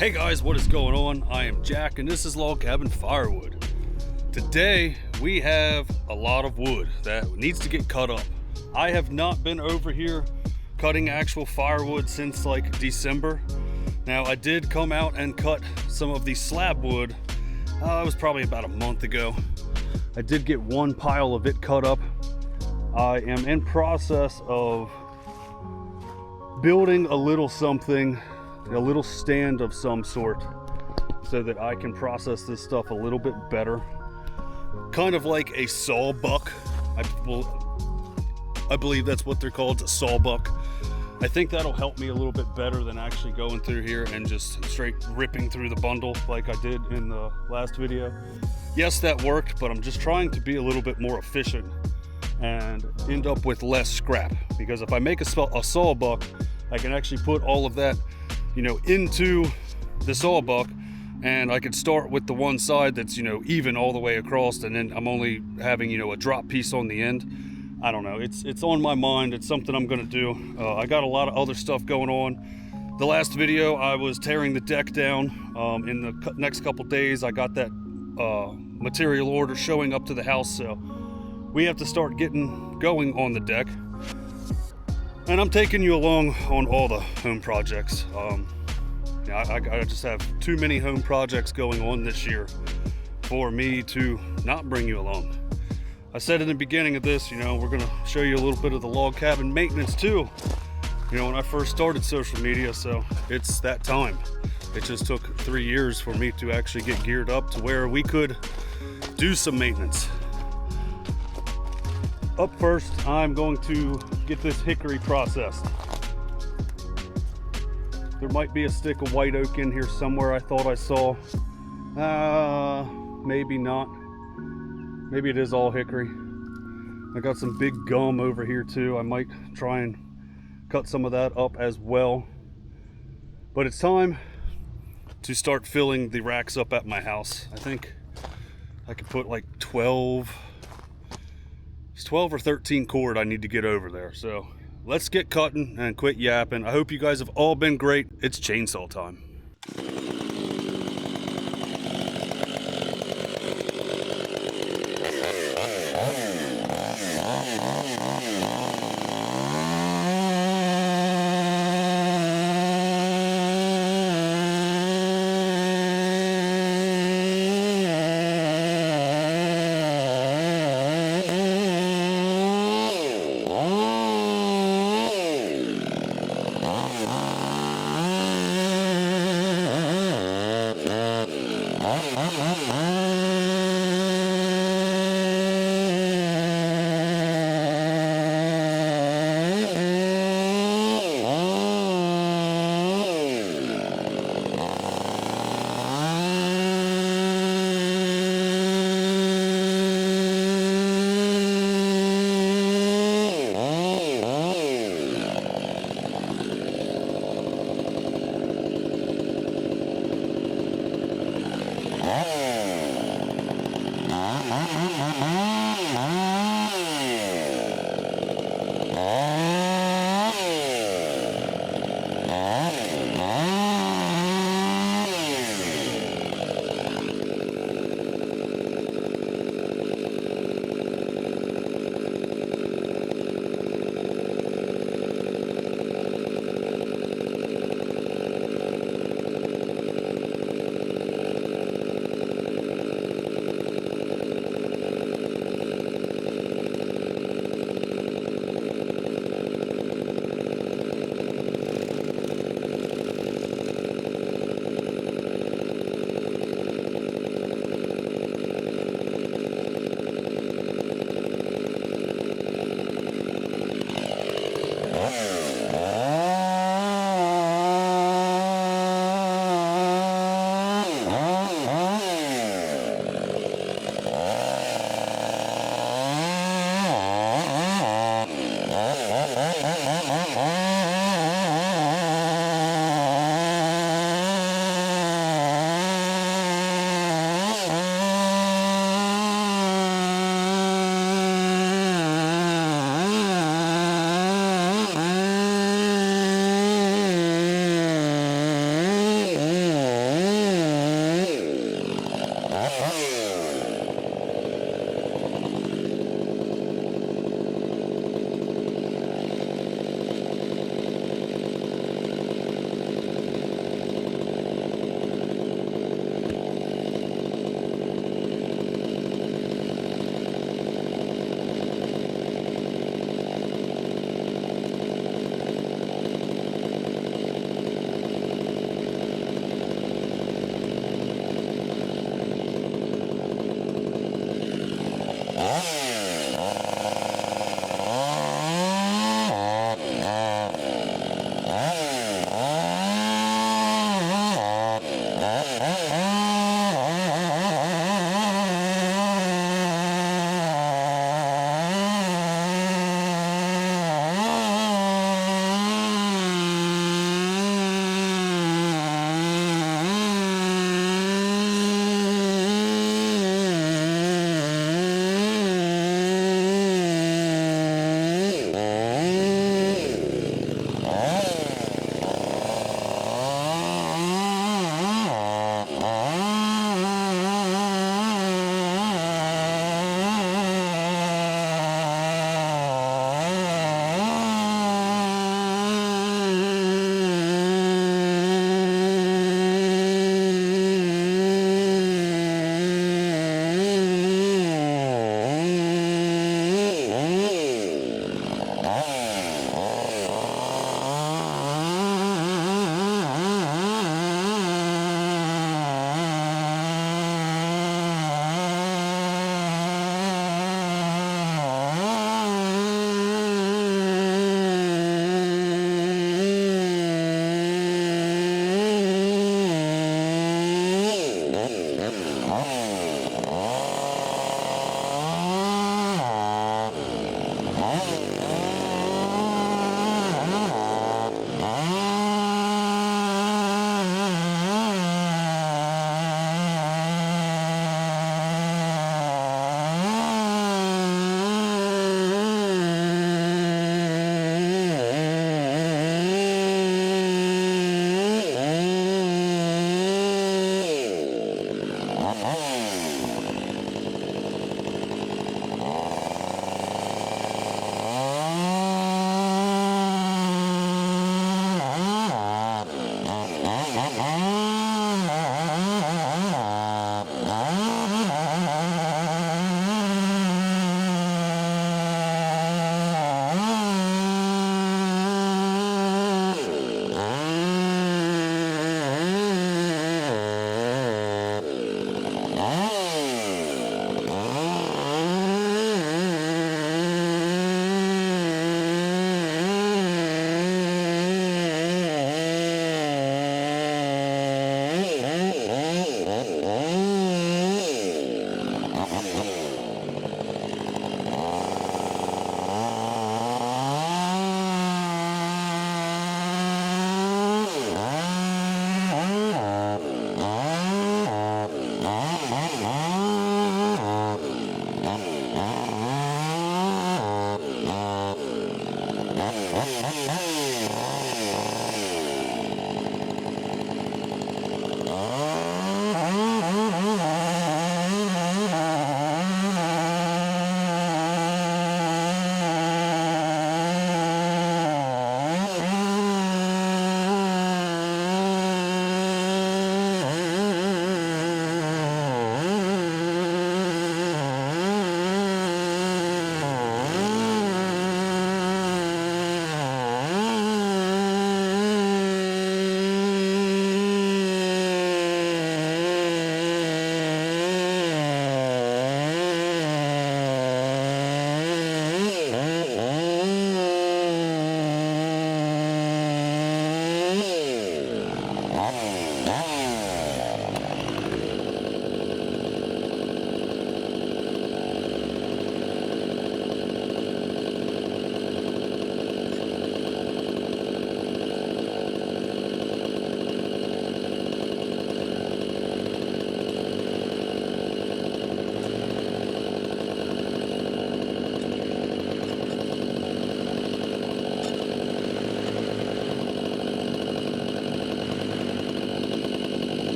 Hey guys, what is going on? I am Jack and this is Log Cabin Firewood. Today we have a lot of wood that needs to get cut up. I have not been over here cutting actual firewood since like December. Now I did come out and cut some of the slab wood. It was probably about a month ago. I did get one pile of it cut up. I am in process of building a little something, a little stand of some sort, so that I can process this stuff a little bit better. Kind of like a sawbuck. I believe that's what they're called, a sawbuck. I think that'll help me a little bit better than actually going through here and just straight ripping through the bundle like I did in the last video. Yes, that worked, but I'm just trying to be a little bit more efficient and end up with less scrap, because if I make a sawbuck, I can actually put all of that, into the sawbuck, and I could start with the one side that's, even all the way across, and then I'm only having, a drop piece on the end. I don't know, it's on my mind. It's something I'm gonna do. I got a lot of other stuff going on. The last video I was tearing the deck down. In the next couple days I got that material order showing up to the house, so we have to start getting going on the deck. And I'm taking you along on all the home projects. I just have too many home projects going on this year for me to not bring you along. I said in the beginning of this, we're gonna show you a little bit of the log cabin maintenance too. When I first started social media, so it's that time. It just took 3 years for me to actually get geared up to where we could do some maintenance. Up first, I'm going to get this hickory processed. There might be a stick of white oak in here somewhere, I thought I saw. Maybe not. Maybe it is all hickory. I got some big gum over here too. I might try and cut some of that up as well. But it's time to start filling the racks up at my house. I think I could put like 12 or 13 cord I need to get over there. So let's get cutting and quit yapping. I hope you guys have all been great. It's chainsaw time.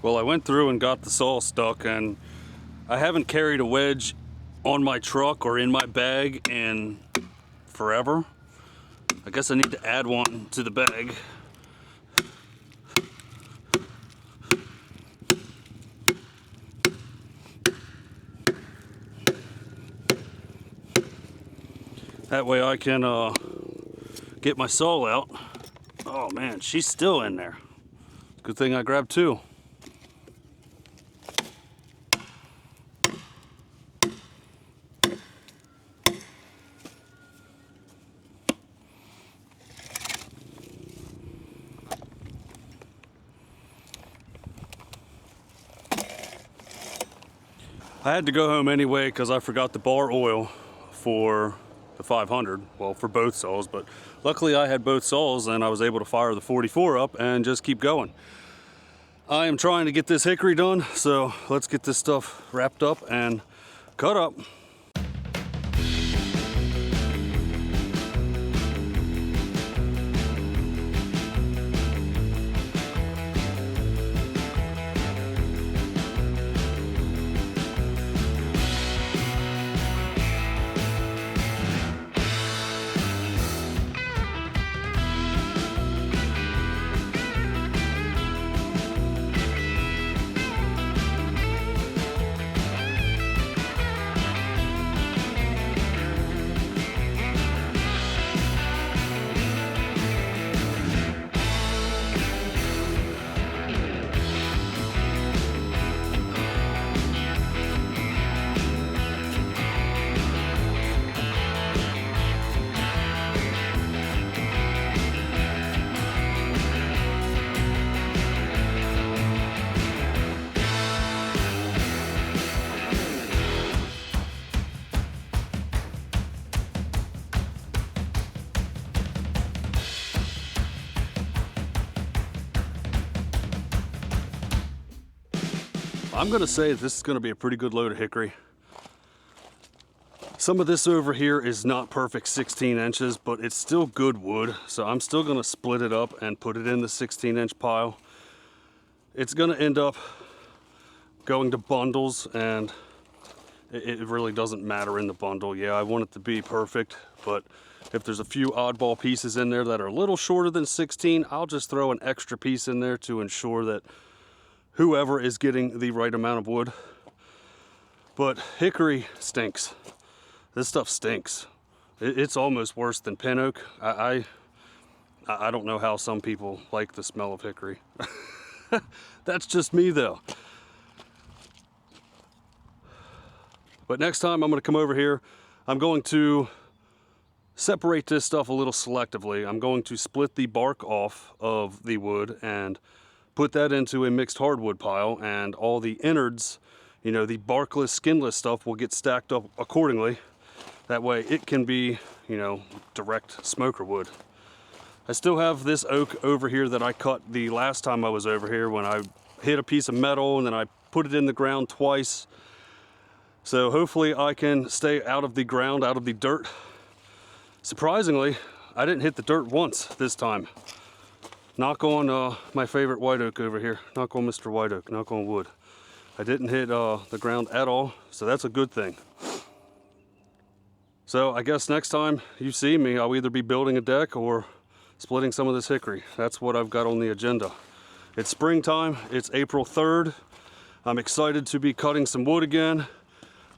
Well, I went through and got the saw stuck, and I haven't carried a wedge on my truck or in my bag in forever. I guess I need to add one to the bag. That way I can get my saw out. Oh man, she's still in there. Good thing I grabbed two. I had to go home anyway because I forgot the bar oil for the 500, well, for both saws, but luckily I had both saws and I was able to fire the 44 up and just keep going. I am trying to get this hickory done, so let's get this stuff wrapped up and cut up. I'm gonna say this is gonna be a pretty good load of hickory. Some of this over here is not perfect 16 inches, but it's still good wood. So I'm still gonna split it up and put it in the 16-inch pile. It's gonna end up going to bundles, and it really doesn't matter in the bundle. Yeah, I want it to be perfect, but if there's a few oddball pieces in there that are a little shorter than 16, I'll just throw an extra piece in there to ensure that whoever is getting the right amount of wood. But hickory stinks. This stuff stinks. It's almost worse than pin oak. I don't know how some people like the smell of hickory. That's just me though. But next time I'm gonna come over here, I'm going to separate this stuff a little selectively. I'm going to split the bark off of the wood and put that into a mixed hardwood pile, and all the innards, you know, the barkless, skinless stuff will get stacked up accordingly. That way it can be, you know, direct smoker wood. I still have this oak over here that I cut the last time I was over here when I hit a piece of metal and then I put it in the ground twice. So hopefully I can stay out of the ground, out of the dirt. Surprisingly, I didn't hit the dirt once this time. Knock on my favorite white oak over here. Knock on Mr. White Oak, knock on wood. I didn't hit the ground at all, so that's a good thing. So I guess next time you see me, I'll either be building a deck or splitting some of this hickory. That's what I've got on the agenda. It's springtime, it's April 3rd. I'm excited to be cutting some wood again.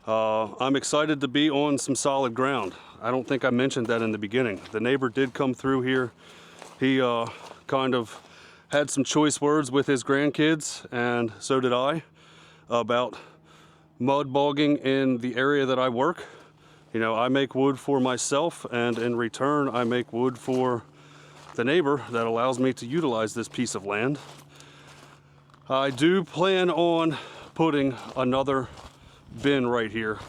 I'm excited to be on some solid ground. I don't think I mentioned that in the beginning. The neighbor did come through here. He kind of had some choice words with his grandkids, and so did I, about mud bogging in the area that I work. You know, I make wood for myself, and in return I make wood for the neighbor that allows me to utilize this piece of land. I do plan on putting another bin right here,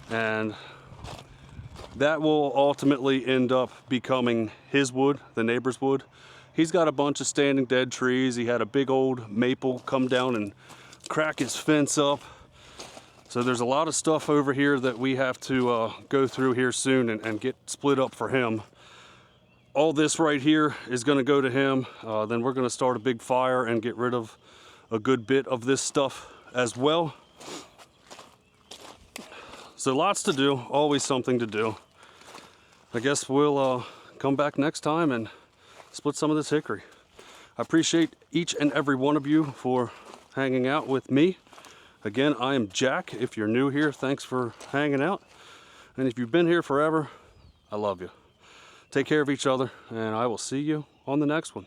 and that will ultimately end up becoming his wood, the neighbor's wood. He's got a bunch of standing dead trees. He had a big old maple come down and crack his fence up. So there's a lot of stuff over here that we have to go through here soon and get split up for him. All this right here is gonna go to him. Then we're gonna start a big fire and get rid of a good bit of this stuff as well. So lots to do, always something to do. I guess we'll come back next time and split some of this hickory. I appreciate each and every one of you for hanging out with me. Again, I am Jack. If you're new here, thanks for hanging out. And if you've been here forever, I love you. Take care of each other, and I will see you on the next one.